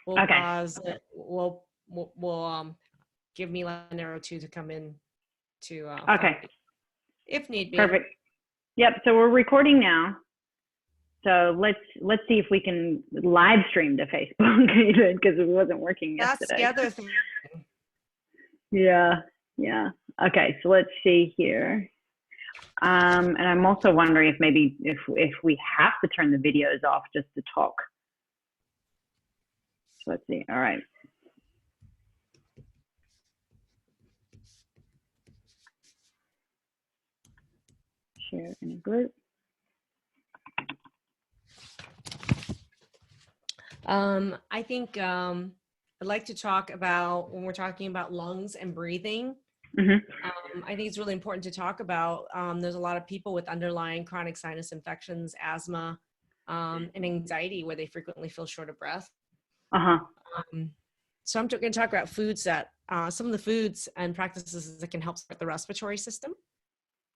we'll Okay. pause it. We'll give Mila an arrow too to come in to Okay. if need be. Perfect. Yep. So we're recording now. So let's see if we can live stream to Facebook because it wasn't working yesterday. That's the other thing. Yeah. Okay. So let's see here. And I'm also wondering if maybe if we have to turn the videos off just to talk. So let's see. All right. Share in a group. I think I'd like to talk about when we're talking about lungs and breathing. Mm-hmm. I think it's really important to talk about. There's a lot of people with underlying chronic sinus infections, asthma, and anxiety where they frequently feel short of breath. So I'm going to talk about foods that some of the foods and practices that can help support the respiratory system.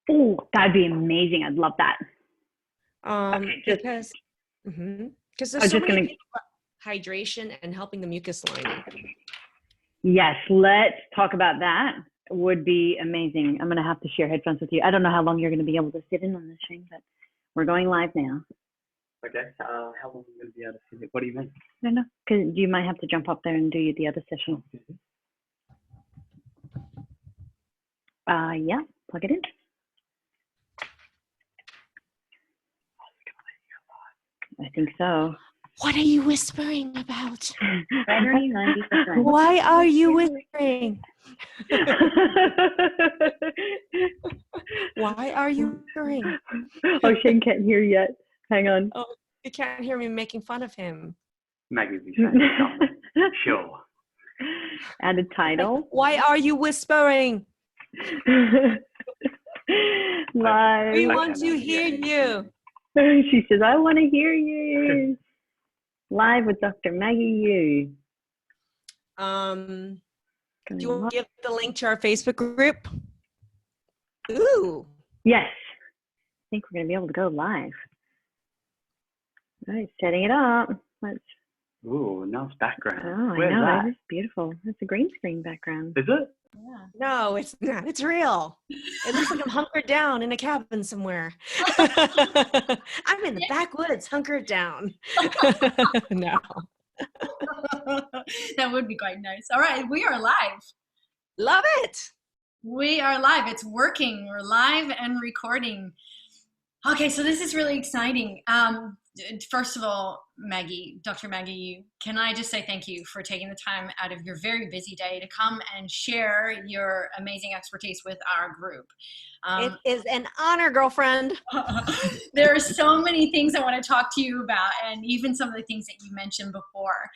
Oh, that'd be amazing. I'd love that. Because there's so many people about hydration and helping the mucus lining. Yes, let's talk about that. Would be amazing. I'm going to have to share headphones with you. I don't know how long you're going to be able to sit in on this thing, but we're going live now. Okay. How long are you going to be able to sit it? What do you mean? I don't know, because you might have to jump up there and do the other session. Yeah, plug it in. I think so. What are you whispering about? Battery 90%. Why are you whispering? Why are you whispering? Oh, Shane can't hear yet. Hang on. Oh, you can't hear me making fun of him. Maggie, be saying something. Sure. Add a title. Why are you whispering? Live. We want to hear you. She says, I want to hear you. Live with Dr. Maggie Yu. Do you want to give the link to our Facebook group? Ooh. Yes. I think we're going to be able to go live. All right, setting it up. Let's. Ooh, nice background. Oh, Where's I know. that? It's beautiful. It's a green screen background. Is it? Yeah. No, it's not. It's real. It looks like I'm hunkered down in a cabin somewhere. I'm in the backwoods, hunkered down. No. That would be quite nice. All right, we are live. Love it. We are live. It's working. We're live and recording. Okay, so this is really exciting. First of all, Maggie, Dr. Maggie Yu, can I just say thank you for taking the time out of your very busy day to come and share your amazing expertise with our group. It is an honor, girlfriend. There are so many things I want to talk to you about, and even some of the things that you mentioned before.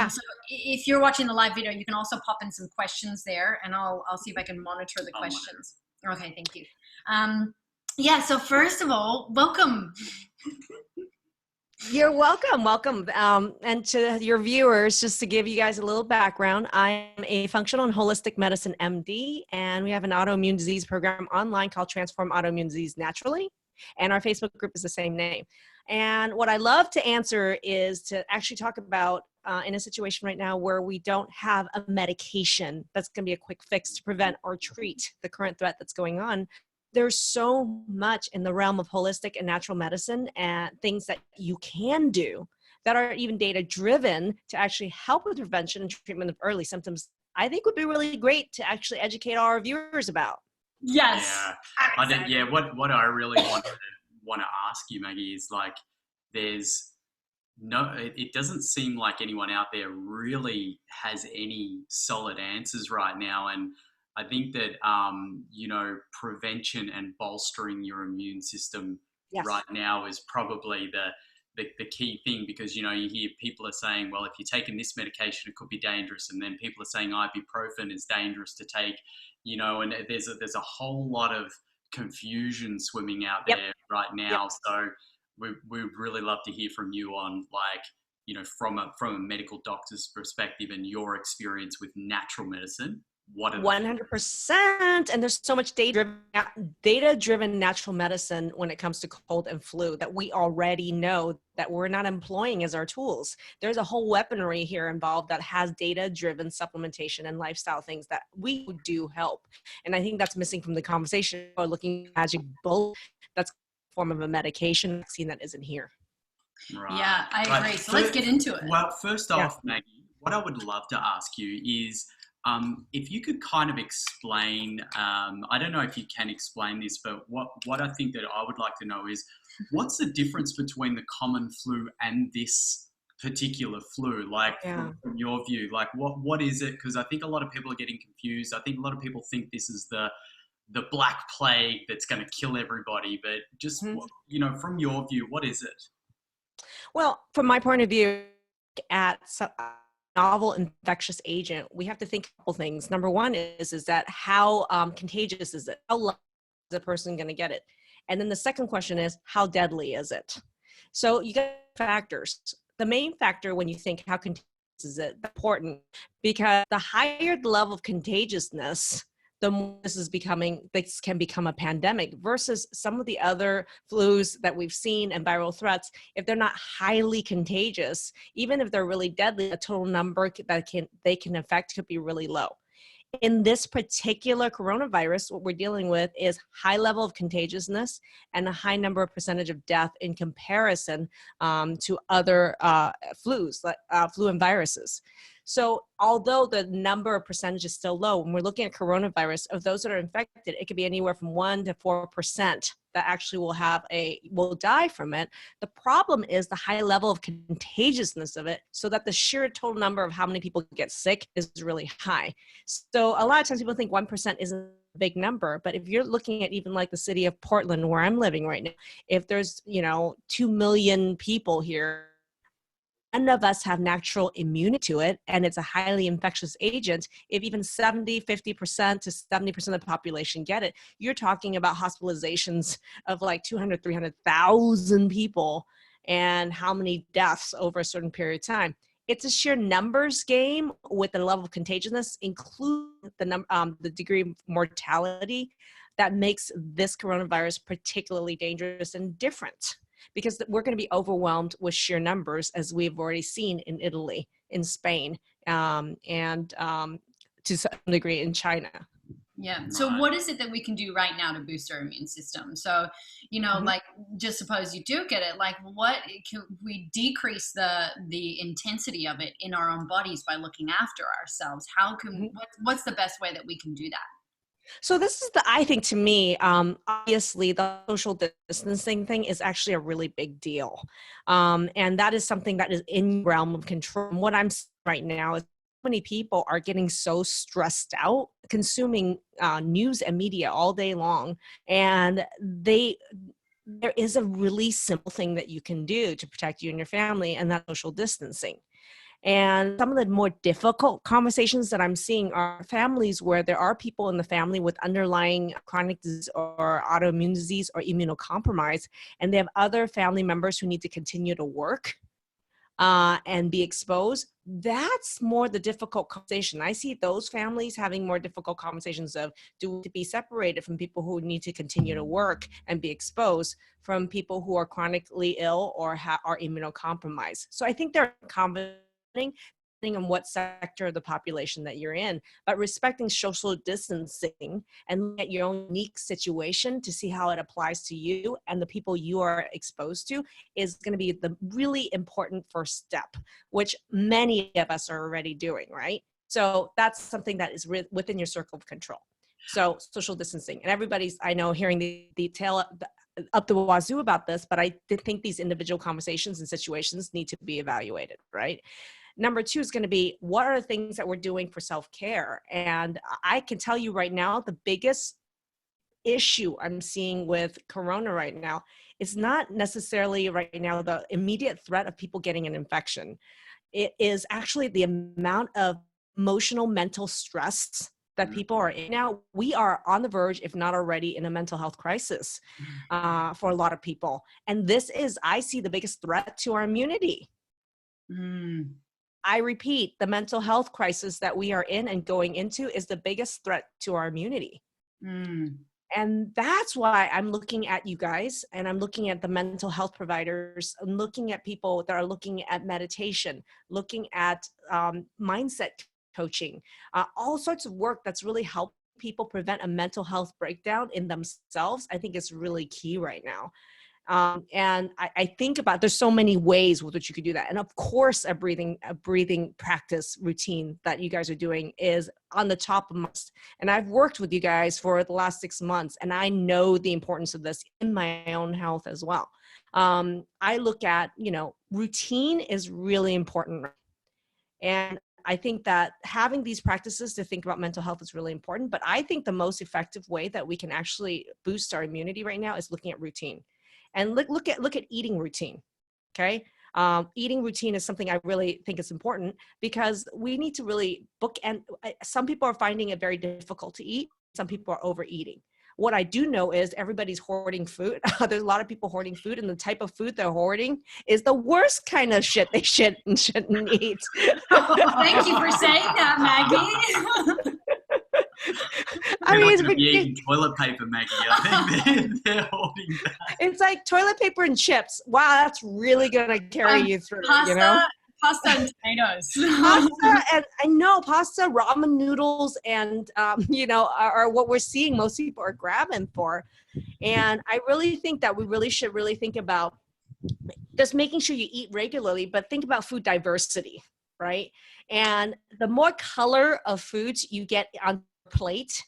So if you're watching the live video, you can also pop in some questions there, and I'll see if I can monitor the questions. Okay, thank you. Yeah, so first of all, welcome. You're welcome. Welcome. And to your viewers, just to give you guys a little background, I am a functional and holistic medicine MD, and we have an autoimmune disease program online called Transform Autoimmune Disease Naturally. And our Facebook group is the same name. And what I love to answer is to actually talk about in a situation right now where we don't have a medication that's going to be a quick fix to prevent or treat the current threat that's going on. There's so much in the realm of holistic and natural medicine and things that you can do that are even data driven to actually help with prevention and treatment of early symptoms. I think would be really great to actually educate our viewers about. Yes. Yeah. What I really want to ask you, Maggie, is like, there's no, it doesn't seem like anyone out there really has any solid answers right now. And I think that, prevention and bolstering your immune system right now is probably the key thing, because, you hear people are saying, well, if you're taking this medication, it could be dangerous. And then people are saying ibuprofen is dangerous to take, and there's a whole lot of confusion swimming out there right now. So we'd really love to hear from you on, like, from a medical doctor's perspective and your experience with natural medicine. what are 100%. And there's so much data-driven natural medicine when it comes to cold and flu that we already know that we're not employing as our tools. There's a whole weaponry here involved that has data-driven supplementation and lifestyle things that we do help. And I think that's missing from the conversation. Or looking at magic bullet, that's a form of a medication vaccine that isn't here. Right. Yeah, I agree. So let's get into it. Well, first off, Maggie, what I would love to ask you is if you could kind of explain, I don't know if you can explain this, but what I think that I would like to know is what's the difference between the common flu and this particular flu? Like from your view, like what is it? Because I think a lot of people are getting confused. I think a lot of people think this is the black plague that's going to kill everybody, but just, you know, from your view, what is it? Well, from my point of view, at novel infectious agent, we have to think a couple things. Number one is that how contagious is it? How long is a person going to get it? And then the second question is, how deadly is it? So you get factors. The main factor when you think how contagious is it, important, because the higher the level of contagiousness, the more this can become a pandemic versus some of the other flus that we've seen and viral threats. If they're not highly contagious, even if they're really deadly, the total number that they can affect could be really low. In this particular coronavirus, what we're dealing with is high level of contagiousness and a high number of percentage of death in comparison to other flus, like flu and viruses. So although the number of percentage is still low, when we're looking at coronavirus, of those that are infected, it could be anywhere from 1% to 4% that actually will die from it. The problem is the high level of contagiousness of it, so that the sheer total number of how many people get sick is really high. So a lot of times people think 1% isn't a big number, but if you're looking at even like the city of Portland, where I'm living right now, if there's 2 million people here, none of us have natural immunity to it, and it's a highly infectious agent. If even 50% to 70% of the population get it, you're talking about hospitalizations of like 200, 300,000 people and how many deaths over a certain period of time. It's a sheer numbers game with the level of contagiousness, including the degree of mortality, that makes this coronavirus particularly dangerous and different. Because we're going to be overwhelmed with sheer numbers, as we've already seen in Italy, in Spain, and to some degree in China. Yeah. So what is it that we can do right now to boost our immune system? So, like, just suppose you do get it, like, what can we decrease the intensity of it in our own bodies by looking after ourselves? How can, what's the best way that we can do that? So this is I think to me, obviously the social distancing thing is actually a really big deal. And that is something that is in the realm of control. And what I'm seeing right now is many people are getting so stressed out, consuming news and media all day long. And there is a really simple thing that you can do to protect you and your family, and that's social distancing. And some of the more difficult conversations that I'm seeing are families where there are people in the family with underlying chronic disease or autoimmune disease or immunocompromised, and they have other family members who need to continue to work and be exposed. That's more the difficult conversation. I see those families having more difficult conversations of, do we need to be separated from people who need to continue to work and be exposed from people who are chronically ill or are immunocompromised. So I think they're depending on what sector of the population that you're in, but respecting social distancing and look at your own unique situation to see how it applies to you and the people you are exposed to is going to be the really important first step, which many of us are already doing, right? So that's something that is within your circle of control. So social distancing, and everybody's, I know, hearing the detail up the wazoo about this, but I think these individual conversations and situations need to be evaluated, right? Number two is going to be, what are the things that we're doing for self-care? And I can tell you right now, the biggest issue I'm seeing with Corona right now is not necessarily right now the immediate threat of people getting an infection. It is actually the amount of emotional, mental stress that people are in now. We are on the verge, if not already, in a mental health crisis for a lot of people. And this is, I see, the biggest threat to our immunity. I repeat, the mental health crisis that we are in and going into is the biggest threat to our immunity. And that's why I'm looking at you guys, and I'm looking at the mental health providers. I'm looking at people that are looking at meditation, looking at mindset coaching, all sorts of work that's really helped people prevent a mental health breakdown in themselves. I think it's really key right now. And I think about, there's so many ways with which you could do that. And of course, a breathing practice routine that you guys are doing is on the top of my list. And I've worked with you guys for the last 6 months, and I know the importance of this in my own health as well. I look at, routine is really important. And I think that having these practices to think about mental health is really important. But I think the most effective way that we can actually boost our immunity right now is looking at routine. And look at eating routine, okay? Eating routine is something I really think is important, because we need to really bookend. Some people are finding it very difficult to eat. Some people are overeating. What I do know is everybody's hoarding food. There's a lot of people hoarding food, and the type of food they're hoarding is the worst kind of shit they shouldn't eat. Thank you for saying that, Maggie. I mean, it's eating toilet paper, Maggie. I think they're holding that. It's like toilet paper and chips. Wow, that's really gonna carry you through. Pasta and tomatoes. Pasta, and I know pasta, ramen noodles, and are what we're seeing most people are grabbing for. And I really think that we really should think about just making sure you eat regularly, but think about food diversity, right? And the more color of foods you get on plate,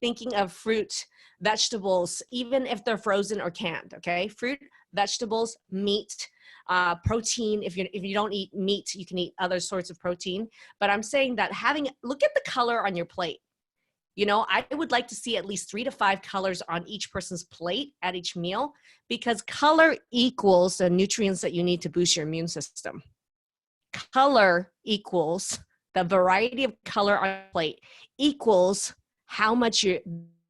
thinking of fruit, vegetables, even if they're frozen or canned, okay? Fruit, vegetables, meat, protein. If you don't eat meat, you can eat other sorts of protein. But I'm saying that look at the color on your plate. I would like to see at least 3 to 5 colors on each person's plate at each meal, because color equals the nutrients that you need to boost your immune system. Color equals the variety of color on your plate equals how much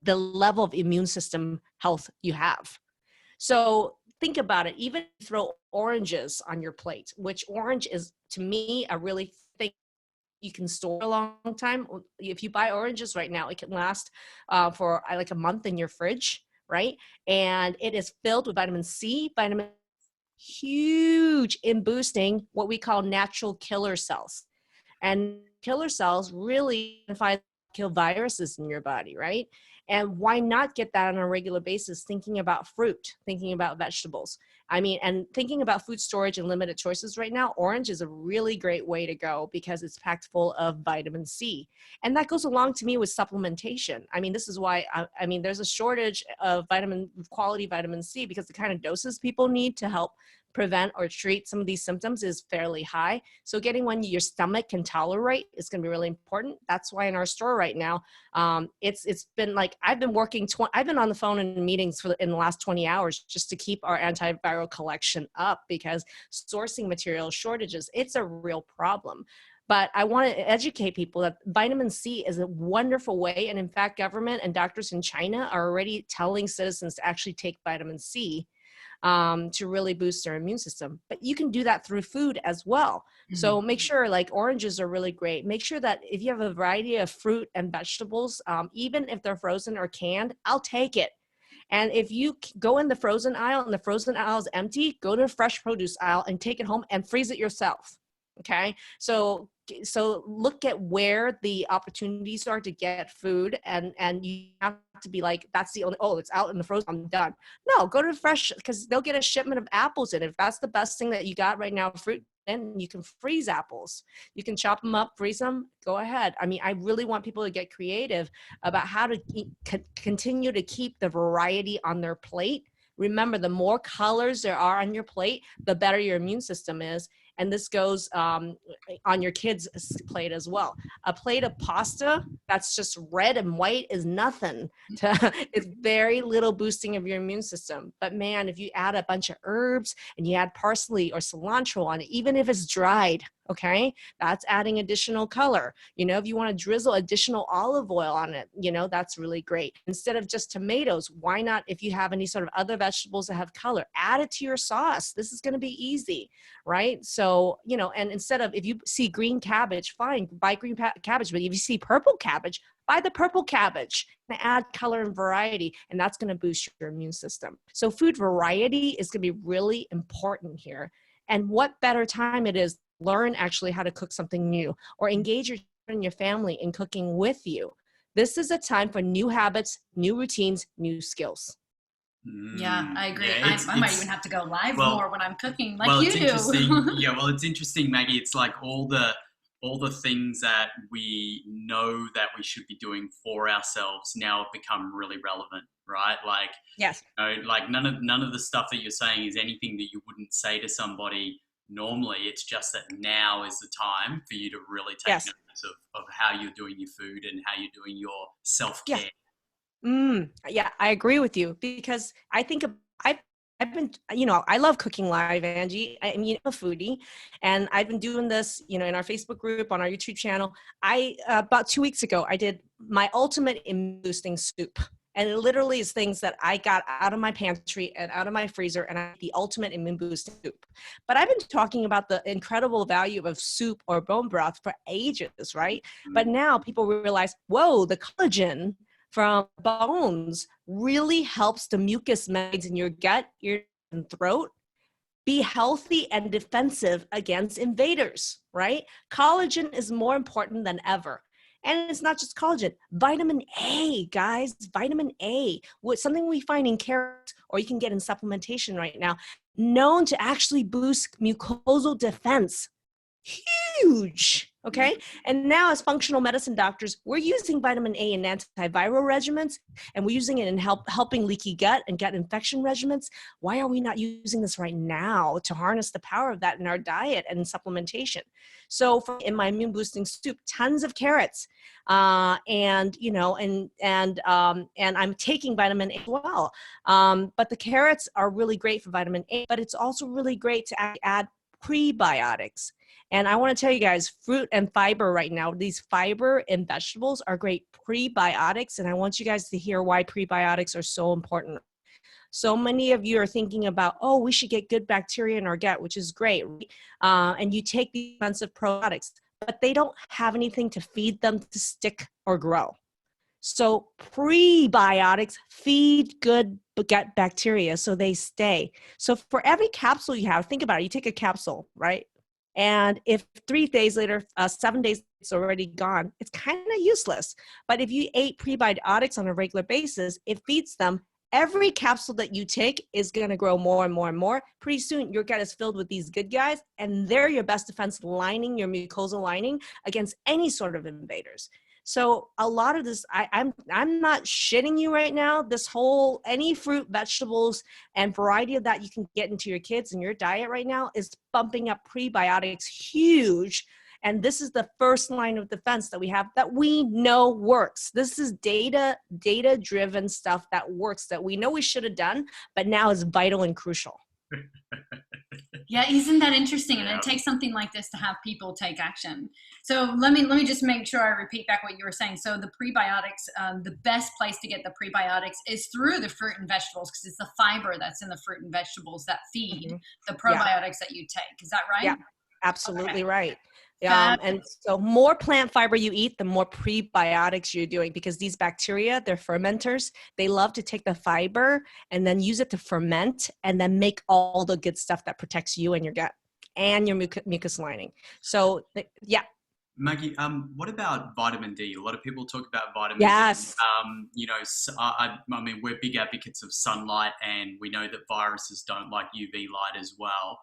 the level of immune system health you have. So think about it. Even throw oranges on your plate, which orange is, to me, a really thing you can store a long time. If you buy oranges right now, it can last for like a month in your fridge, right? And it is filled with vitamin C, huge in boosting what we call natural killer cells. And killer cells really kill viruses in your body, right? And why not get that on a regular basis, thinking about fruit, thinking about vegetables? And thinking about food storage and limited choices right now, orange is a really great way to go, because it's packed full of vitamin C. And that goes along to me with supplementation. This is why, there's a shortage of quality vitamin C, because the kind of doses people need to help prevent or treat some of these symptoms is fairly high. So getting one your stomach can tolerate is going to be really important. That's why in our store right now, it's been like, I've been on the phone in meetings in the last 20 hours just to keep our antiviral collection up, because sourcing material shortages, it's a real problem. But I want to educate people that vitamin C is a wonderful way. And in fact, government and doctors in China are already telling citizens to actually take vitamin C to really boost their immune system. But you can do that through food as well. Mm-hmm. So make sure, like, oranges are really great. Make sure that if you have a variety of fruit and vegetables, even if they're frozen or canned, I'll take it. And if you go in the frozen aisle and the frozen aisle is empty, go to the fresh produce aisle and take it home and freeze it yourself. Okay. So look at where the opportunities are to get food, and you have to be like, that's the only, it's out in the frozen, I'm done. No, go to the fresh, because they'll get a shipment of apples in. If that's the best thing that you got right now, fruit, then you can freeze apples. You can chop them up, freeze them, go ahead. I really want people to get creative about how to continue to keep the variety on their plate. Remember, the more colors there are on your plate, the better your immune system is. And this goes on your kids' plate as well. A plate of pasta that's just red and white is nothing. It's very little boosting of your immune system. But man, if you add a bunch of herbs and you add parsley or cilantro on it, even if it's dried, Okay, that's adding additional color. If you want to drizzle additional olive oil on it, that's really great. Instead of just tomatoes, why not, if you have any sort of other vegetables that have color, add it to your sauce. This is going to be easy, right? So, and instead of, if you see green cabbage, fine, buy green cabbage. But if you see purple cabbage, buy the purple cabbage and add color and variety, and that's going to boost your immune system. So food variety is going to be really important here. And what better time it is, learn actually how to cook something new, or engage your children and your family in cooking with you. This is a time for new habits, new routines, new skills. Yeah, I agree. Yeah, I might even have to go live more when I'm cooking like you do. It's interesting, Maggie. It's like all the things that we know that we should be doing for ourselves now have become really relevant, right? Like, yes, like none of the stuff that you're saying is anything that you wouldn't say to somebody normally. It's just that now is the time for you to really take notice of how you're doing your food and how you're doing your self-care. Yeah, I agree with you, because I think I've been, I love cooking live, Angie. I'm a foodie, and I've been doing this, in our Facebook group, on our YouTube channel. About 2 weeks ago, I did my ultimate immune boosting soup. And it literally is things that I got out of my pantry and out of my freezer, and the ultimate immune boosting soup. But I've been talking about the incredible value of soup or bone broth for ages, right? But now people realize, whoa, the collagen from bones really helps the mucus membranes in your gut, ear, and throat be healthy and defensive against invaders, right? Collagen is more important than ever. And it's not just collagen, vitamin A, guys, vitamin A, something we find in carrots, or you can get in supplementation right now, known to actually boost mucosal defense. Huge, okay? And now as functional medicine doctors, we're using vitamin A in antiviral regimens, and we're using it in helping leaky gut and gut infection regimens. Why are we not using this right now to harness the power of that in our diet and supplementation? So in my immune boosting soup, tons of carrots, and I'm taking vitamin A as well. But the carrots are really great for vitamin A, but it's also really great to add prebiotics. And I want to tell you guys, fruit and fiber right now, these fiber and vegetables are great prebiotics. And I want you guys to hear why prebiotics are so important. So many of you are thinking about, oh, we should get good bacteria in our gut, which is great. And you take these expensive probiotics, but they don't have anything to feed them to stick or grow. So prebiotics feed good gut bacteria so they stay. So for every capsule you have, think about it, you take a capsule, right? And if 3 days later, 7 days, it's already gone, it's kind of useless. But if you ate prebiotics on a regular basis, it feeds them. Every capsule that you take is going to grow more and more and more. Pretty soon, your gut is filled with these good guys, and they're your best defense lining, your mucosal lining against any sort of invaders. So a lot of this, I'm not shitting you right now. This whole, any fruit, vegetables, and variety of that you can get into your kids and your diet right now is bumping up prebiotics huge. And this is the first line of defense that we have that we know works. This is data-driven stuff that works, that we know we should have done, but now is vital and crucial. Yeah, isn't that interesting? And it takes something like this to have people take action. So let me just make sure I repeat back what you were saying. So the prebiotics, the best place to get the prebiotics is through the fruit and vegetables, because it's the fiber that's in the fruit and vegetables that feed the probiotics that you take. Is that right? Yeah, absolutely right. And so more plant fiber you eat, the more prebiotics you're doing, because these bacteria, they're fermenters. They love to take the fiber and then use it to ferment and then make all the good stuff that protects you and your gut and your mucus lining. So yeah. Maggie, what about vitamin D? A lot of people talk about vitamin D. I mean, we're big advocates of sunlight, and we know that viruses don't like UV light as well.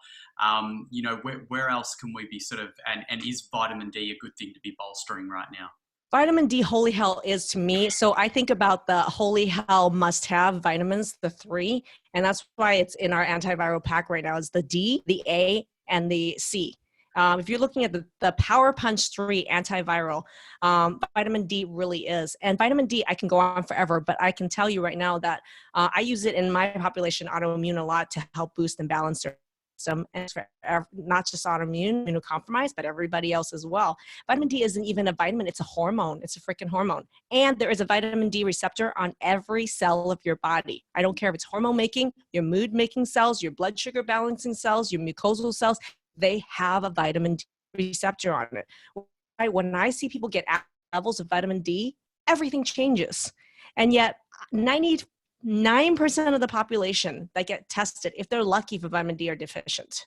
Where else can we be sort of, and is vitamin D a good thing to be bolstering right now? Vitamin D, holy hell, is to me. So I think about the holy hell must-have vitamins, the 3, and that's why it's in our antiviral pack right now. It's the D, the A, and the C. If you're looking at the Power Punch 3 antiviral, vitamin D really is. And vitamin D, I can go on forever, but I can tell you right now that I use it in my population autoimmune a lot to help boost and balance their system, and it's for not just autoimmune, immunocompromised, but everybody else as well. Vitamin D isn't even a vitamin, it's a hormone. It's a freaking hormone. And there is a vitamin D receptor on every cell of your body. I don't care if it's hormone making, your mood making cells, your blood sugar balancing cells, your mucosal cells, they have a vitamin D receptor on it. When I see people get levels of vitamin D, everything changes. And yet 99% of the population that get tested, if they're lucky for vitamin D, are deficient.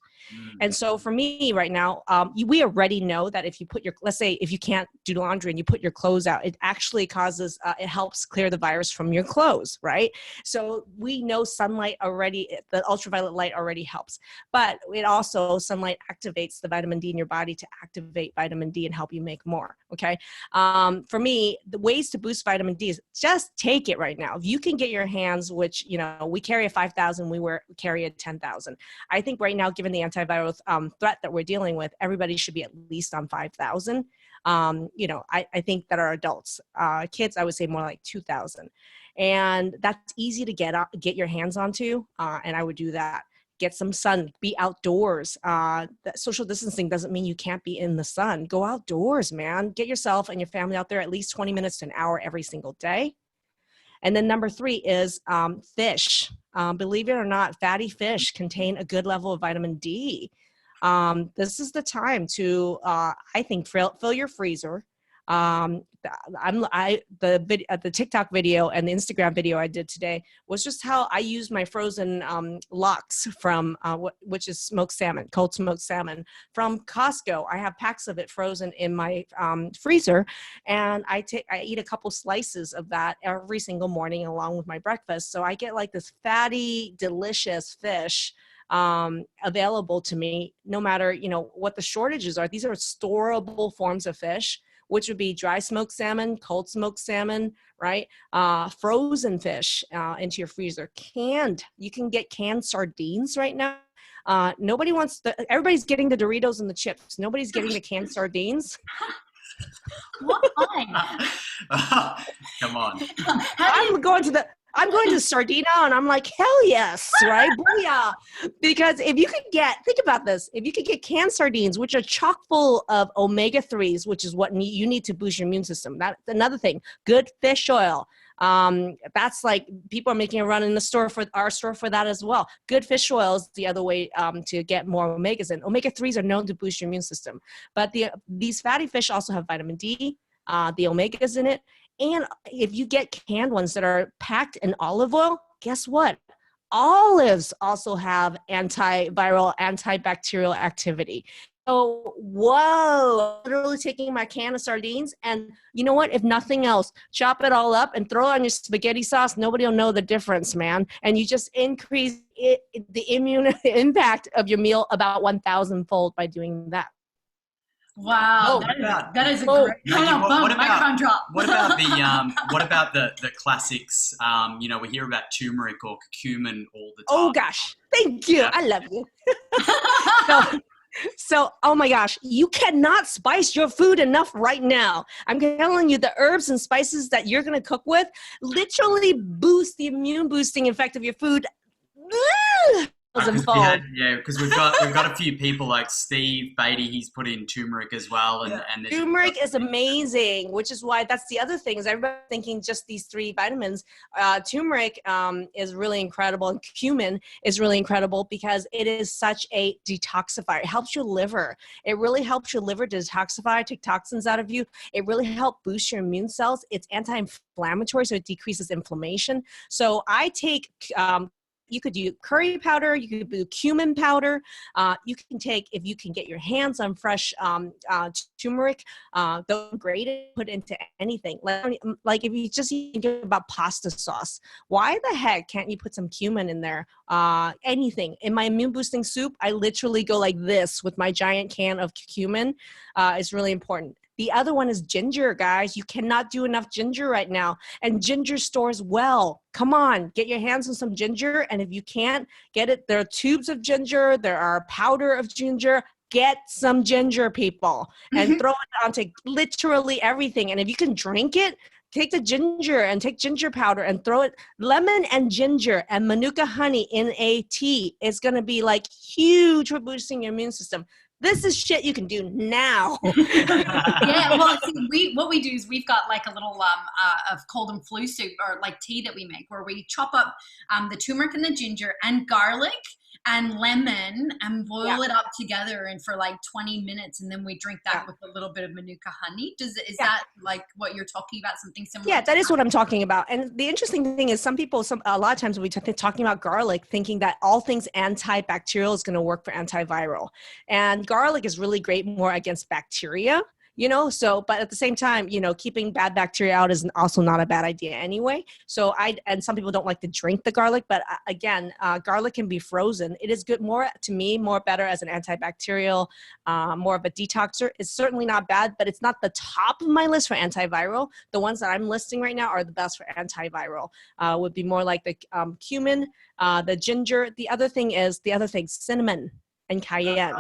And so for me right now, we already know that if you put let's say if you can't do laundry and you put your clothes out, it actually causes, it helps clear the virus from your clothes, right? So we know sunlight already, the ultraviolet light already helps, but it also, sunlight activates the vitamin D in your body to activate vitamin D and help you make more, okay? For me, the ways to boost vitamin D is just take it right now. If you can get your hands, which, we carry a 5,000, we carry a 10,000. I think right now, given the antiviral threat that we're dealing with, everybody should be at least on 5,000. I think that our adults, kids, I would say more like 2,000. And that's easy to get your hands onto. And I would do that. Get some sun, be outdoors. That social distancing doesn't mean you can't be in the sun. Go outdoors, man. Get yourself and your family out there at least 20 minutes to an hour every single day. And then number 3 is fish. Believe it or not, fatty fish contain a good level of vitamin D. This is the time to, I think, fill your freezer. The TikTok video and the Instagram video I did today was just how I used my frozen lox from, which is smoked salmon, cold smoked salmon from Costco. I have packs of it frozen in my freezer, and I eat a couple slices of that every single morning along with my breakfast. So I get like this fatty, delicious fish available to me, no matter, what the shortages are. These are storable forms of fish, which would be dry smoked salmon, cold smoked salmon, right? Frozen fish into your freezer. Canned, you can get canned sardines right now. Everybody's getting the Doritos and the chips. Nobody's getting the canned sardines. What kind? Come on. I'm going to Sardina and I'm like, hell yes, right? Booyah. Because if you could think about this, if you could get canned sardines, which are chock full of omega-3s, which is what you need to boost your immune system. That's another thing. Good fish oil. That's like, people are making a run in our store for that as well. Good fish oil is the other way to get more omegas in. Omega-3s are known to boost your immune system. But these fatty fish also have vitamin D, the omegas in it. And if you get canned ones that are packed in olive oil, guess what? Olives also have antiviral, antibacterial activity. So, whoa, literally taking my can of sardines, and you know what? If nothing else, chop it all up and throw it on your spaghetti sauce. Nobody will know the difference, man. And you just increase the immune impact of your meal about 1,000-fold by doing that. Wow, that is a great microphone drop. What about the classics? We hear about turmeric or curcumin all the time. Oh gosh, thank you. I love you. So, oh my gosh, you cannot spice your food enough right now. I'm telling you, the herbs and spices that you're going to cook with literally boost the immune boosting effect of your food. Because we've got a few people like Steve Beatty. He's put in turmeric as well, and turmeric is amazing, which is why that's the other thing is everybody's thinking just these 3 vitamins. Turmeric is really incredible, and cumin is really incredible because it is such a detoxifier. It helps your liver. It really helps your liver detoxify, take toxins out of you. It really helps boost your immune cells. It's anti-inflammatory, so it decreases inflammation. So I take you could do curry powder, you could do cumin powder. You can take, if you can get your hands on fresh turmeric, don't grate it, put it into anything. Like if you just think about pasta sauce, why the heck can't you put some cumin in there? Anything. In my immune boosting soup, I literally go like this with my giant can of cumin. It's really important. The other one is ginger, guys. You cannot do enough ginger right now. And ginger stores well. Come on, get your hands on some ginger. And if you can't get it, there are tubes of ginger. There are powder of ginger. Get some ginger, people, and throw it onto literally everything. And if you can drink it, Take the ginger and take ginger powder and throw it, lemon and ginger and Manuka honey in a tea is going to be like huge for boosting your immune system. This is shit you can do now. Yeah, well, see, what we do is we've got like a little of cold and flu soup or like tea that we make where we chop up the turmeric and the ginger and garlic and lemon and boil it up together and for like 20 minutes, and then we drink that with a little bit of Manuka honey. Is that like what you're talking about, something similar? Yeah, that is what I'm talking about. And the interesting thing is a lot of times we talking about garlic thinking that all things antibacterial is going to work for antiviral. And garlic is really great more against bacteria. But at the same time, keeping bad bacteria out is also not a bad idea anyway. So and some people don't like to drink the garlic, but again, garlic can be frozen. It is good, more better as an antibacterial, more of a detoxer. It's certainly not bad, but it's not the top of my list for antiviral. The ones that I'm listing right now are the best for antiviral. Would be more like the cumin, the ginger. The other thing, cinnamon and cayenne.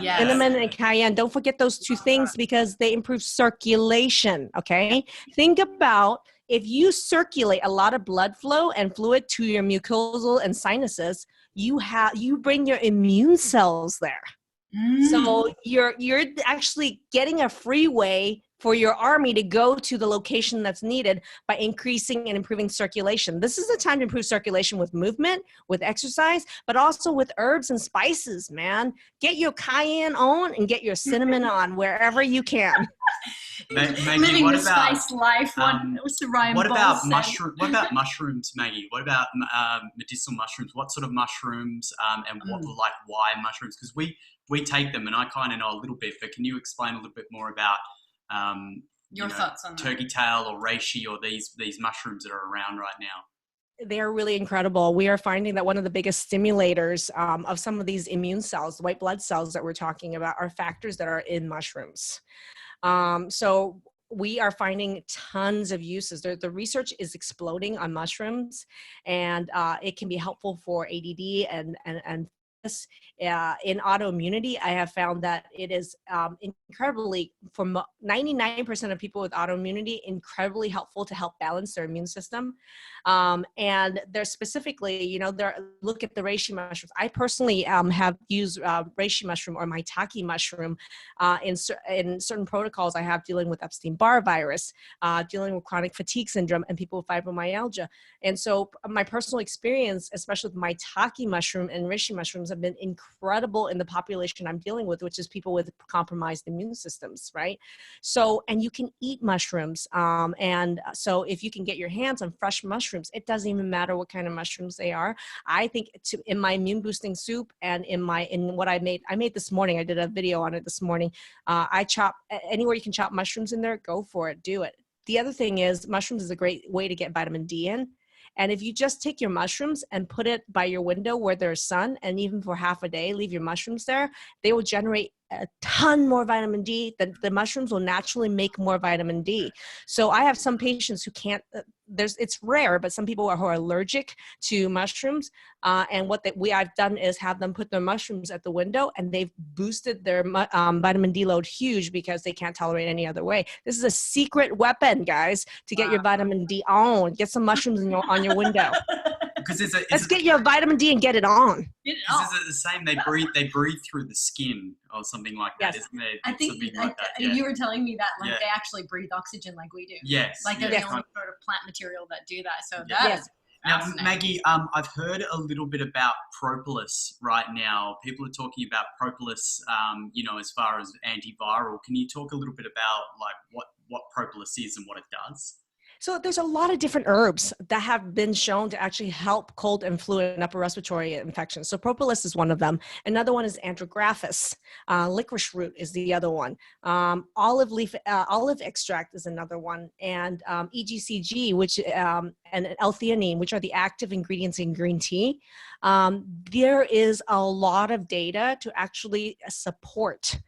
Yes. Cinnamon and cayenne. Don't forget those two things because they improve circulation, okay? Think about if you circulate a lot of blood flow and fluid to your mucosal and sinuses, you bring your immune cells there. So you're actually getting a freeway for your army to go to the location that's needed by increasing and improving circulation. This is the time to improve circulation with movement, with exercise, but also with herbs and spices, man. Get your cayenne on and get your cinnamon on wherever you can. Maggie, living what the about, spice life. What's the Ryan what about Ball mushroom? What about mushrooms, Maggie? What about medicinal mushrooms? What sort of mushrooms and why mushrooms? Because we take them, and I kind of know a little bit, but can you explain a little bit more about your thoughts on turkey tail or reishi or these mushrooms that are around right now? They're really incredible. We are finding that one of the biggest stimulators of some of these immune cells, white blood cells that we're talking about, are factors that are in mushrooms. So we are finding tons of uses. The research is exploding on mushrooms, and it can be helpful for ADD and in autoimmunity. I have found that it is incredibly, for 99% of people with autoimmunity, incredibly helpful to help balance their immune system. And they're specifically, look at the reishi mushrooms. I personally have used reishi mushroom or maitake mushroom in certain protocols I have dealing with Epstein-Barr virus, dealing with chronic fatigue syndrome, and people with fibromyalgia. And so my personal experience, especially with maitake mushroom and reishi mushrooms, have been incredible in the population I'm dealing with, which is people with compromised immune systems, right? So, and you can eat mushrooms. And so if you can get your hands on fresh mushrooms, it doesn't even matter what kind of mushrooms they are. I think in my immune boosting soup and in what I made this morning, I did a video on it this morning. I chop anywhere you can chop mushrooms in there, go for it, do it. The other thing is mushrooms is a great way to get vitamin D in. And if you just take your mushrooms and put it by your window where there's sun, and even for half a day, leave your mushrooms there, they will generate a ton more vitamin D. The mushrooms will naturally make more vitamin D. So I have some patients who can't, it's rare, but some people who are allergic to mushrooms. And what I've done is have them put their mushrooms at the window, and they've boosted their vitamin D load huge because they can't tolerate any other way. This is a secret weapon, guys, to get your vitamin D on. Get some mushrooms on your window. Let's get your vitamin D and get it on. Is it the same? They breathe through the skin or something like that, isn't it? I think you were telling me that they actually breathe oxygen like we do. Yes. Like they're the only sort of plant material that do that. So that is now, Maggie, I've heard a little bit about Propolis right now. People are talking about Propolis, as far as antiviral. Can you talk a little bit about like what Propolis is and what it does? So there's a lot of different herbs that have been shown to actually help cold and flu and upper respiratory infections. So propolis is one of them. Another one is andrographis. Licorice root is the other one. Olive extract is another one. And EGCG, and L-theanine, which are the active ingredients in green tea. There is a lot of data to actually support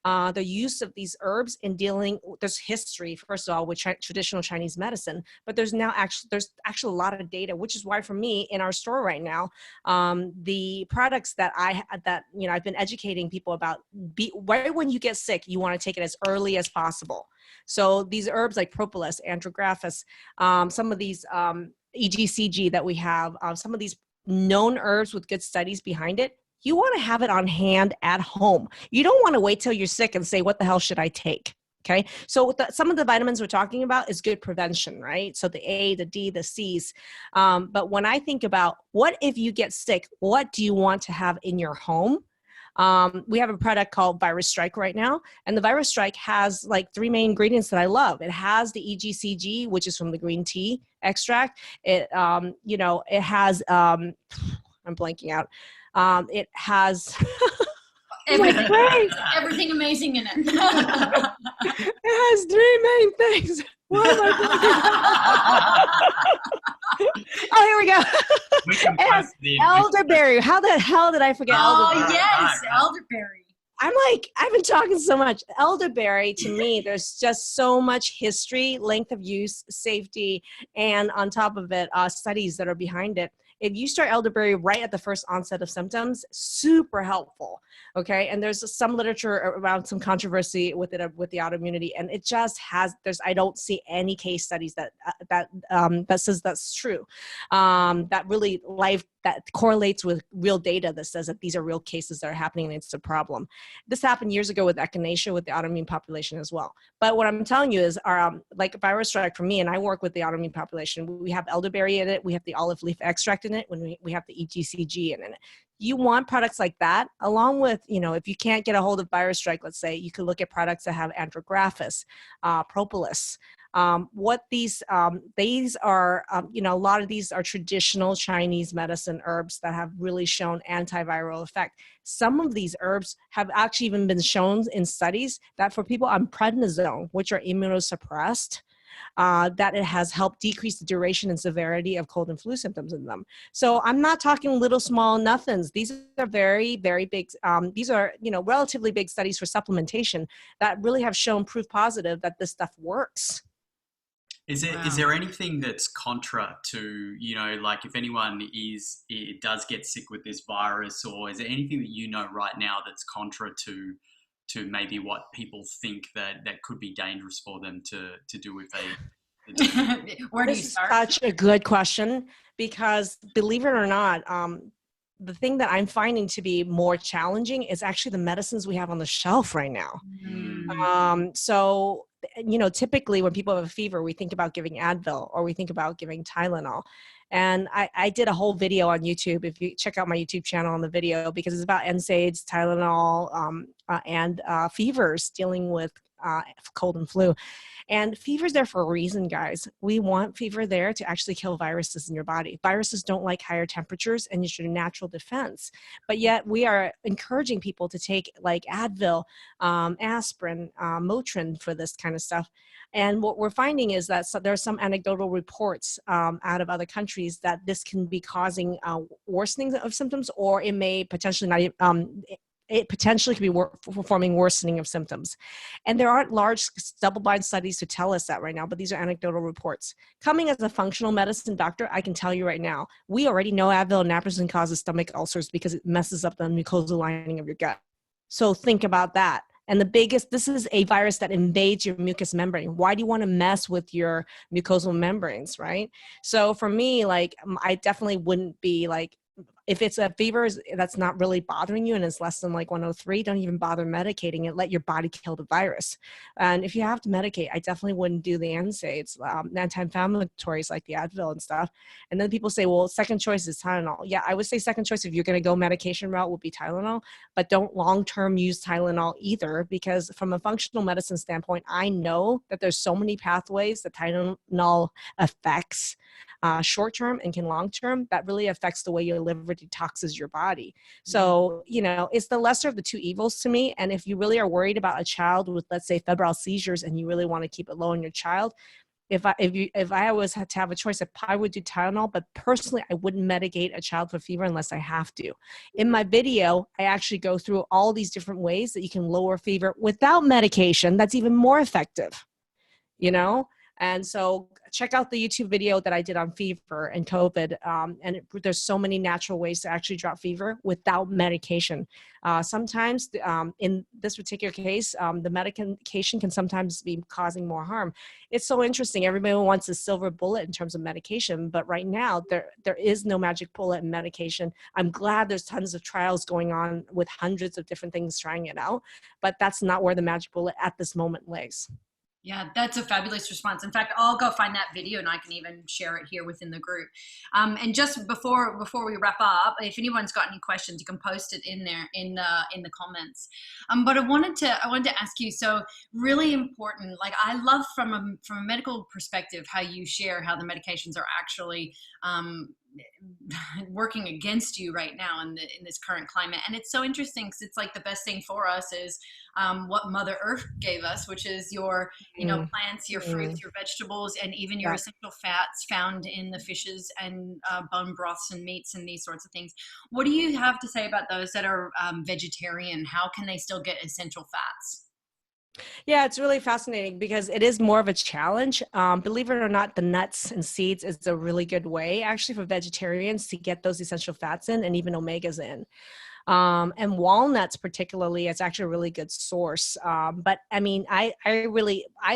the use of these herbs in dealing, there's history, first of all, with traditional Chinese medicine, but there's actually a lot of data, which is why for me in our store right now, the products that I've been educating people about, right when you get sick, you want to take it as early as possible. So these herbs like Propolis, Andrographis, some of these EGCG that we have, some of these known herbs with good studies behind it, you want to have it on hand at home. You don't want to wait till you're sick and say, what the hell should I take? Okay. So some of the vitamins we're talking about is good prevention, right? So the A, the D, the C's. But when I think about what if you get sick, what do you want to have in your home? We have a product called Virus Strike right now. And the Virus Strike has like 3 main ingredients that I love. It has the EGCG, which is from the green tea extract. It has, I'm blanking out. It has everything amazing in it. It has 3 main things. What am I Oh, here we go. It has elderberry. How the hell did I forget elderberry? Oh, yes, elderberry. I've been talking so much. Elderberry, to me, there's just so much history, length of use, safety, and on top of it, studies that are behind it. If you start elderberry right at the first onset of symptoms, super helpful, okay? And there's some literature around some controversy with it, with the autoimmunity, and it just has, I don't see any case studies that says that's true, that really that correlates with real data that says that these are real cases that are happening and it's a problem. This happened years ago with echinacea with the autoimmune population as well. But what I'm telling you is, like Virus Strike for me, and I work with the autoimmune population, we have elderberry in it, we have the olive leaf extract in it, when we have the EGCG in it. You want products like that, along with, if you can't get a hold of Virus Strike, let's say, you could look at products that have Andrographis, Propolis. What these are, a lot of these are traditional Chinese medicine herbs that have really shown antiviral effect. Some of these herbs have actually even been shown in studies that for people on prednisone, which are immunosuppressed, that it has helped decrease the duration and severity of cold and flu symptoms in them. So I'm not talking little small nothings. These are very, very big. These are, relatively big studies for supplementation that really have shown proof positive that this stuff works. Is there anything that's contra to, like if anyone does get sick with this virus, or is there anything that right now that's contra to maybe what people think that could be dangerous for them to do if they Where do you start? Such a good question, because believe it or not, the thing that I'm finding to be more challenging is actually the medicines we have on the shelf right now. So, typically when people have a fever, we think about giving Advil or we think about giving Tylenol. And I did a whole video on YouTube. If you check out my YouTube channel on the video, because it's about NSAIDs, Tylenol, and fevers, dealing with cold and flu. And fever's there for a reason, guys. We want fever there to actually kill viruses in your body. Viruses don't like higher temperatures, and it's your natural defense. But yet we are encouraging people to take like Advil, aspirin, Motrin for this kind of stuff. And what we're finding is that there are some anecdotal reports out of other countries that this can be causing worsening of symptoms, or it may potentially not it potentially could be performing worsening of symptoms. And there aren't large double-blind studies to tell us that right now, but these are anecdotal reports. Coming as a functional medicine doctor, I can tell you right now, we already know Advil and naproxen causes stomach ulcers because it messes up the mucosal lining of your gut. So think about that. And this is a virus that invades your mucous membrane. Why do you want to mess with your mucosal membranes, right? So for me, I definitely wouldn't be if it's a fever that's not really bothering you and it's less than 103, don't even bother medicating it. Let your body kill the virus. And if you have to medicate, I definitely wouldn't do the NSAIDs, anti-inflammatories like the Advil and stuff. And then people say, well, second choice is Tylenol. Yeah, I would say second choice if you're going to go medication route would be Tylenol, but don't long-term use Tylenol either, because from a functional medicine standpoint, I know that there's so many pathways that Tylenol affects short-term and can long-term, that really affects the way your liver detoxes your body. So, it's the lesser of the two evils to me. And if you really are worried about a child with, let's say, febrile seizures, and you really want to keep it low in your child, if I always had to have a choice, I probably would do Tylenol, but personally, I wouldn't medicate a child for fever unless I have to. In my video, I actually go through all these different ways that you can lower fever without medication. That's even more effective, you know? And so check out the YouTube video that I did on fever and COVID. There's so many natural ways to actually drop fever without medication. Sometimes in this particular case, the medication can sometimes be causing more harm. It's so interesting. Everybody wants a silver bullet in terms of medication, but right now there is no magic bullet in medication. I'm glad there's tons of trials going on with hundreds of different things trying it out, but that's not where the magic bullet at this moment lays. Yeah, that's a fabulous response. In fact, I'll go find that video and I can even share it here within the group. And just before we wrap up, if anyone's got any questions, you can post it in there in the comments. But I wanted to ask you, so really important, like I love from a medical perspective how you share how the medications are actually working against you right now in this current climate. And it's so interesting because it's like the best thing for us is what Mother Earth gave us, which is your plants, your fruits, your vegetables, and even your essential fats found in the fishes and bone broths and meats and these sorts of things. What do you have to say about those that are vegetarian? How can they still get essential fats? Yeah, it's really fascinating because it is more of a challenge. Believe it or not, the nuts and seeds is a really good way actually for vegetarians to get those essential fats in and even omegas in. And walnuts particularly, it's actually a really good source. But I mean, I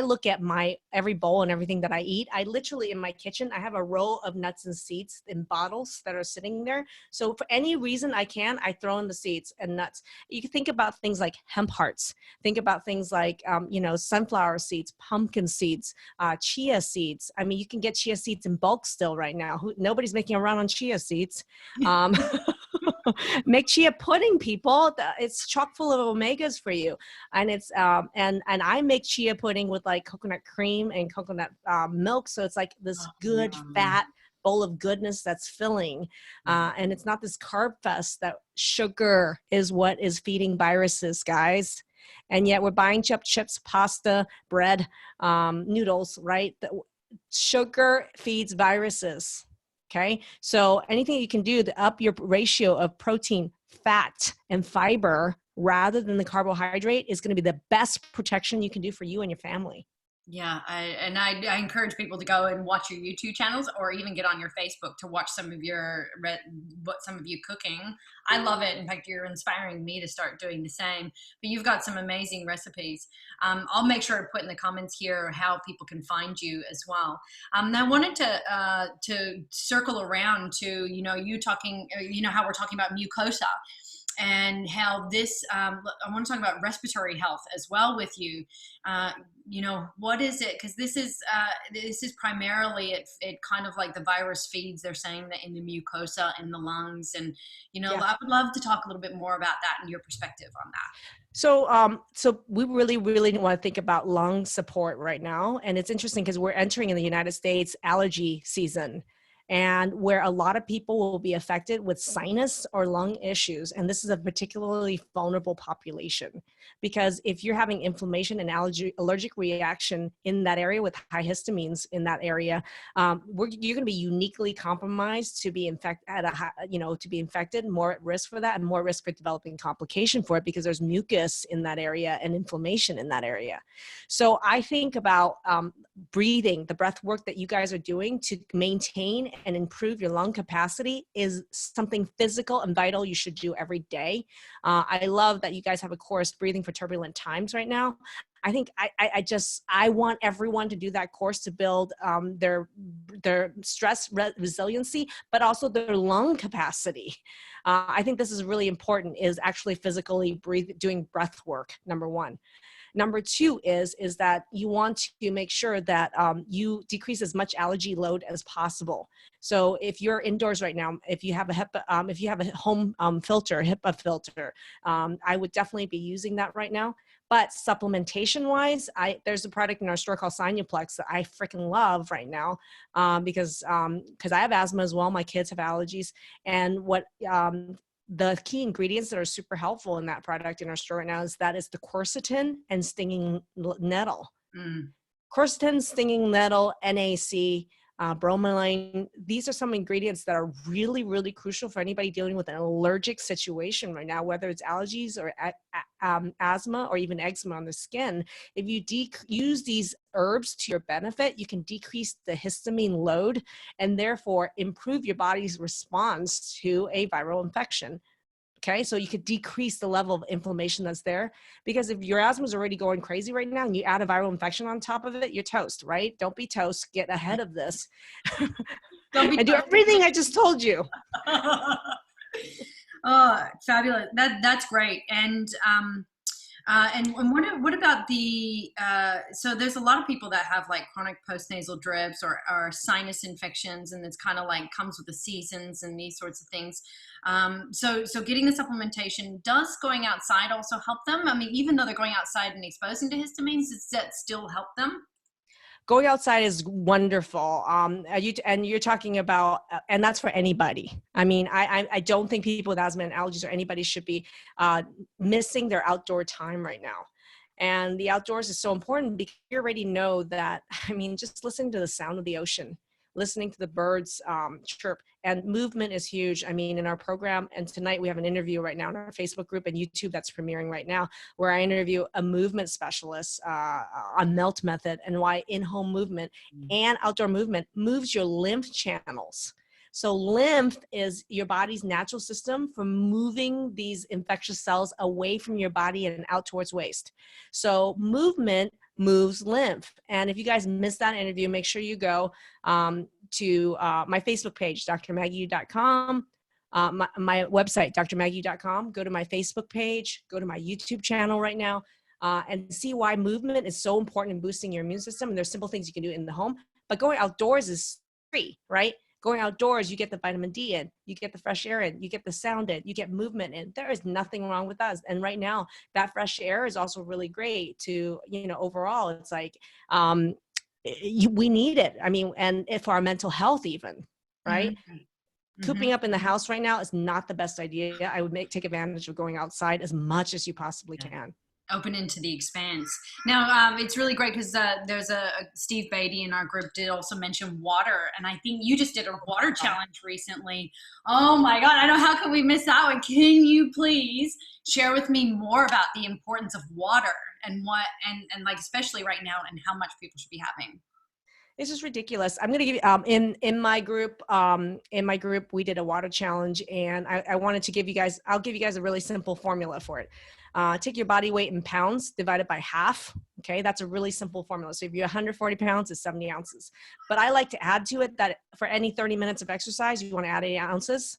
look at my every bowl and everything that I eat. I literally in my kitchen, I have a row of nuts and seeds in bottles that are sitting there. So for any reason I throw in the seeds and nuts. You can think about things like hemp hearts. Think about things like, sunflower seeds, pumpkin seeds, chia seeds. I mean, you can get chia seeds in bulk still right now. Nobody's making a run on chia seeds. Make chia pudding, people. It's chock full of omegas for you. And it's and I make chia pudding with like coconut cream and coconut milk, so it's like this good fat bowl of goodness that's filling, and it's not this carb fest. That sugar is what is feeding viruses, guys. And yet we're buying chips, pasta, bread, noodles, right? Sugar feeds viruses. Okay, so anything you can do to up your ratio of protein, fat, and fiber rather than the carbohydrate is going to be the best protection you can do for you and your family. Yeah, I encourage people to go and watch your YouTube channels or even get on your Facebook to watch some of you cooking. I love it. In fact, you're inspiring me to start doing the same. But you've got some amazing recipes. I'll make sure to put in the comments here how people can find you as well. And I wanted to circle around to you talking, how we're talking about mucosa. And how this, I want to talk about respiratory health as well with you. What is it? Because this is primarily it kind of like the virus feeds. They're saying that in the mucosa, in the lungs, and I would love to talk a little bit more about that and your perspective on that. So we really, really want to think about lung support right now, and it's interesting because we're entering in the United States allergy season. And where a lot of people will be affected with sinus or lung issues. And this is a particularly vulnerable population because if you're having inflammation and allergic reaction in that area with high histamines in that area, you're going to be uniquely compromised to be infected, more at risk for that and more at risk for developing complication for it because there's mucus in that area and inflammation in that area. So I think about breathing, the breath work that you guys are doing to maintain and improve your lung capacity is something physical and vital you should do every day. I love that you guys have a course, Breathing for Turbulent Times, right now. I think I want everyone to do that course to build their stress resiliency, but also their lung capacity. I think this is really important, is actually physically doing breath work, number one. Number two is that you want to make sure that you decrease as much allergy load as possible. So if you're indoors right now, if you have a home filter, HEPA filter, I would definitely be using that right now. But supplementation wise, there's a product in our store called Sinuplex that I freaking love right now because I have asthma as well. My kids have allergies, and the key ingredients that are super helpful in that product in our store right now is the quercetin and stinging nettle. Quercetin, stinging nettle, NAC, bromelain. These are some ingredients that are really, really crucial for anybody dealing with an allergic situation right now, whether it's allergies or asthma or even eczema on the skin. If you use these herbs to your benefit, you can decrease the histamine load and therefore improve your body's response to a viral infection. Okay, so you could decrease the level of inflammation that's there, because if your asthma is already going crazy right now and you add a viral infection on top of it, you're toast, right? Don't be toast. Get ahead of this. Don't be and do everything I just told you. Oh, fabulous! That's great. And what about the? So there's a lot of people that have like chronic postnasal drips or sinus infections, and it's kind of like comes with the seasons and these sorts of things. So getting the supplementation, does going outside also help them? I mean, even though they're going outside and exposing to histamines, does that still help them? Going outside is wonderful. You're talking about, and that's for anybody. I mean, I don't think people with asthma and allergies or anybody should be missing their outdoor time right now. And the outdoors is so important because you already know that, I mean, just listening to the sound of the ocean, listening to the birds chirp, and movement is huge. I mean, in our program, and tonight we have an interview right now in our Facebook group and YouTube that's premiering right now, where I interview a movement specialist on MELT method and why in-home movement and outdoor movement moves your lymph channels. So lymph is your body's natural system for moving these infectious cells away from your body and out towards waste. So movement moves lymph. And if you guys missed that interview, make sure you go to my Facebook page, drmaggieyu.com, my website, drmaggieyu.com, go to my Facebook page, go to my YouTube channel right now, and see why movement is so important in boosting your immune system. And there's simple things you can do in the home, but going outdoors is free, right? Going outdoors, you get the vitamin D in, you get the fresh air in, you get the sound in, you get movement in. There is nothing wrong with us. And right now, that fresh air is also really great to, overall, it's like, we need it. I mean, and for our mental health even, right? Mm-hmm. Cooping up in the house right now is not the best idea. I would take advantage of going outside as much as you possibly can. Open into the expanse. Now, it's really great because there's a Steve Beatty in our group did also mention water. And I think you just did a water challenge recently. Oh my God, I know, how can we miss that one? Can you please share with me more about the importance of water and what, and like, especially right now, and how much people should be having? It's just ridiculous. I'm going to give you, in my group, we did a water challenge, and I wanted to give you guys, I'll give you guys a really simple formula for it. Take your body weight in pounds, divide it by half. Okay. That's a really simple formula. So if you're 140 pounds, it's 70 ounces. But I like to add to it that for any 30 minutes of exercise, you want to add 8 ounces.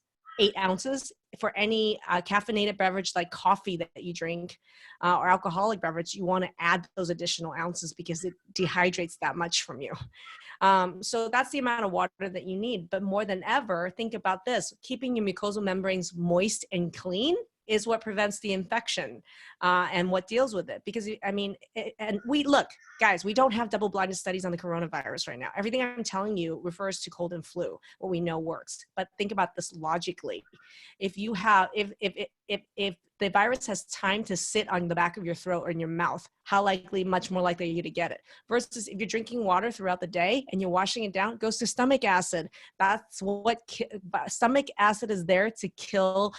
For any caffeinated beverage like coffee that you drink or alcoholic beverage, you want to add those additional ounces because it dehydrates that much from you. So that's the amount of water that you need. But more than ever, think about this. Keeping your mucosal membranes moist and clean is what prevents the infection and what deals with it. Because, I mean, look, guys, we don't have double-blinded studies on the coronavirus right now. Everything I'm telling you refers to cold and flu, what we know works. But think about this logically. If the virus has time to sit on the back of your throat or in your mouth, much more likely are you to get it? Versus if you're drinking water throughout the day and you're washing it down, it goes to stomach acid. That's what stomach acid is there to kill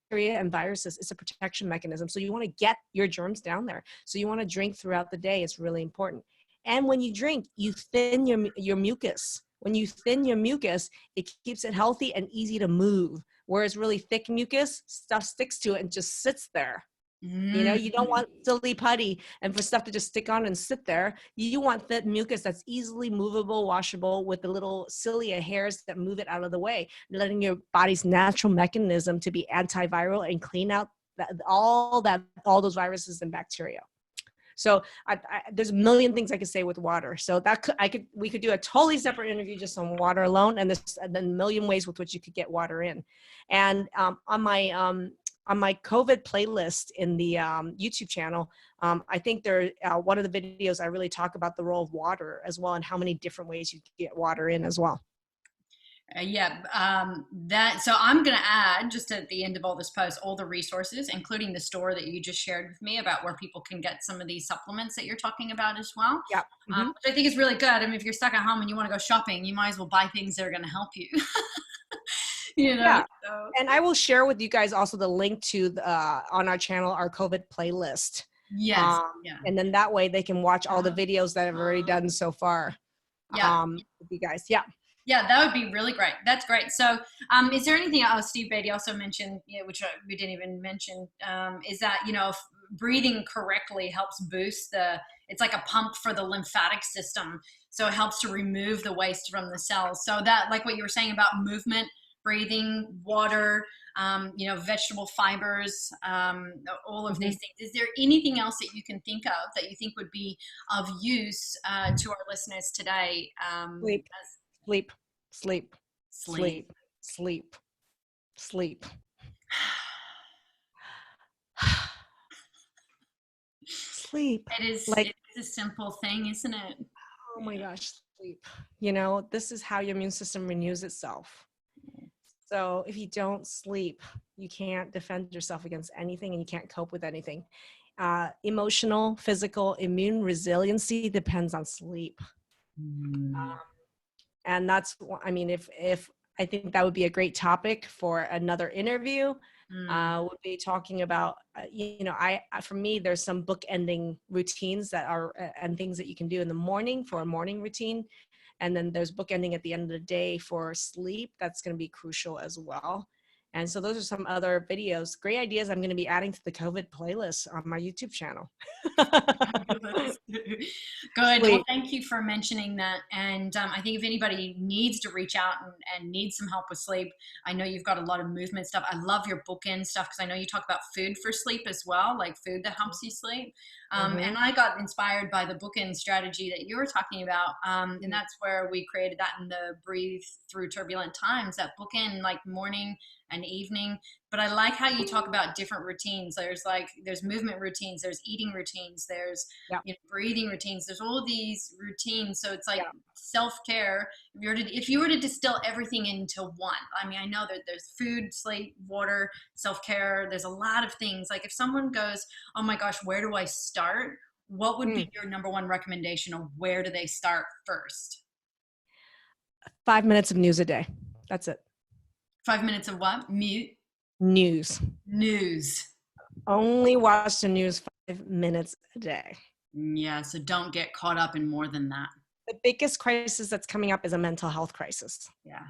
bacteria and viruses. It's a protection mechanism. So you want to get your germs down there. So you want to drink throughout the day. It's really important. And when you drink, you thin your mucus. When you thin your mucus, it keeps it healthy and easy to move. Whereas really thick mucus, stuff sticks to it and just sits there. You don't want silly putty and for stuff to just stick on and sit there. You want that mucus that's easily movable, washable, with the little cilia hairs that move it out of the way, letting your body's natural mechanism to be antiviral and clean out all those viruses and bacteria. So there's a million things I could say with water. So we could do a totally separate interview just on water alone, and then a million ways with which you could get water in. And on my COVID playlist in the YouTube channel, I think one of the videos I really talk about the role of water as well and how many different ways you get water in as well. So I'm going to add just at the end of all this post, all the resources, including the store that you just shared with me about where people can get some of these supplements that you're talking about as well. Yeah. Mm-hmm. Which I think is really good. I mean, if you're stuck at home and you want to go shopping, you might as well buy things that are going to help you. Yeah. So. And I will share with you guys also the link to on our channel, our COVID playlist. Yes. And then that way they can watch all the videos that I've already done so far. With you guys. Yeah. Yeah, that would be really great. That's great. So is there anything else Steve Beatty also mentioned, which we didn't even mention, is that, breathing correctly helps boost it's like a pump for the lymphatic system. So it helps to remove the waste from the cells. So that, like what you were saying about movement, breathing, water, vegetable fibers, all of these things. Is there anything else that you can think of that you think would be of use to our listeners today? Sleep. Sleep. It is a simple thing, isn't it? Oh my gosh, sleep. This is how your immune system renews itself. So if you don't sleep, you can't defend yourself against anything and you can't cope with anything. Emotional, physical, immune resiliency depends on sleep. And that's, if I think that would be a great topic for another interview. Would be talking about, for me, there's some bookending routines that are, and things that you can do in the morning for a morning routine. And then there's bookending at the end of the day for sleep. That's going to be crucial as well. And so those are some other videos, great ideas I'm going to be adding to the COVID playlist on my YouTube channel. Good. Well, thank you for mentioning that. And I think if anybody needs to reach out and needs some help with sleep, I know you've got a lot of movement stuff. I love your bookend stuff because I know you talk about food for sleep as well, like food that helps you sleep. And I got inspired by the bookend strategy that you were talking about. And that's where we created that in the Breathe Through Turbulent Times, that bookend, like morning and evening. But I like how you talk about different routines. There's movement routines, there's eating routines, there's breathing routines, there's all these routines. So it's like self-care. If you were to distill everything into one, I know that there's food, sleep, water, self-care, there's a lot of things. Like if someone goes, oh my gosh, where do I start? What would be your number one recommendation, or where do they start first? 5 minutes of news a day. That's it. 5 minutes of what? News. Only watch the news 5 minutes a day. Yeah, so don't get caught up in more than that. The biggest crisis that's coming up is a mental health crisis. Yeah.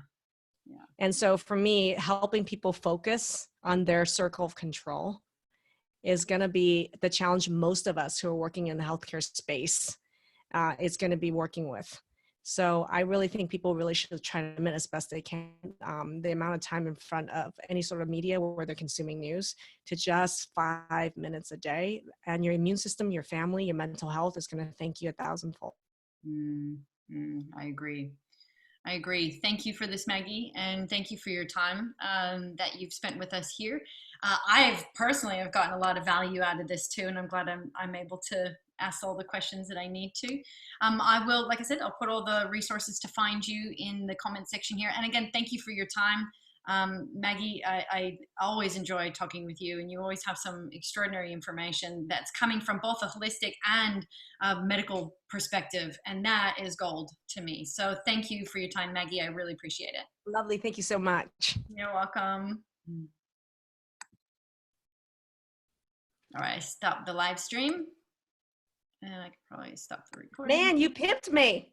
And so for me, helping people focus on their circle of control is going to be the challenge most of us who are working in the healthcare space is going to be working with. So I really think people really should try to limit as best they can the amount of time in front of any sort of media where they're consuming news to just 5 minutes a day. And your immune system, your family, your mental health is going to thank you 1,000-fold. I agree. Thank you for this, Maggie, and thank you for your time that you've spent with us here. I've personally have gotten a lot of value out of this too, and I'm glad I'm able to ask all the questions that I need to. I will, like I said, I'll put all the resources to find you in the comment section here. And again, thank you for your time. Maggie, I always enjoy talking with you, and you always have some extraordinary information that's coming from both a holistic and a medical perspective, and that is gold to me. So thank you for your time, Maggie. I really appreciate it. Lovely. Thank you so much. You're welcome. All right, stop the live stream. And I could probably stop the recording. Man, you pimped me.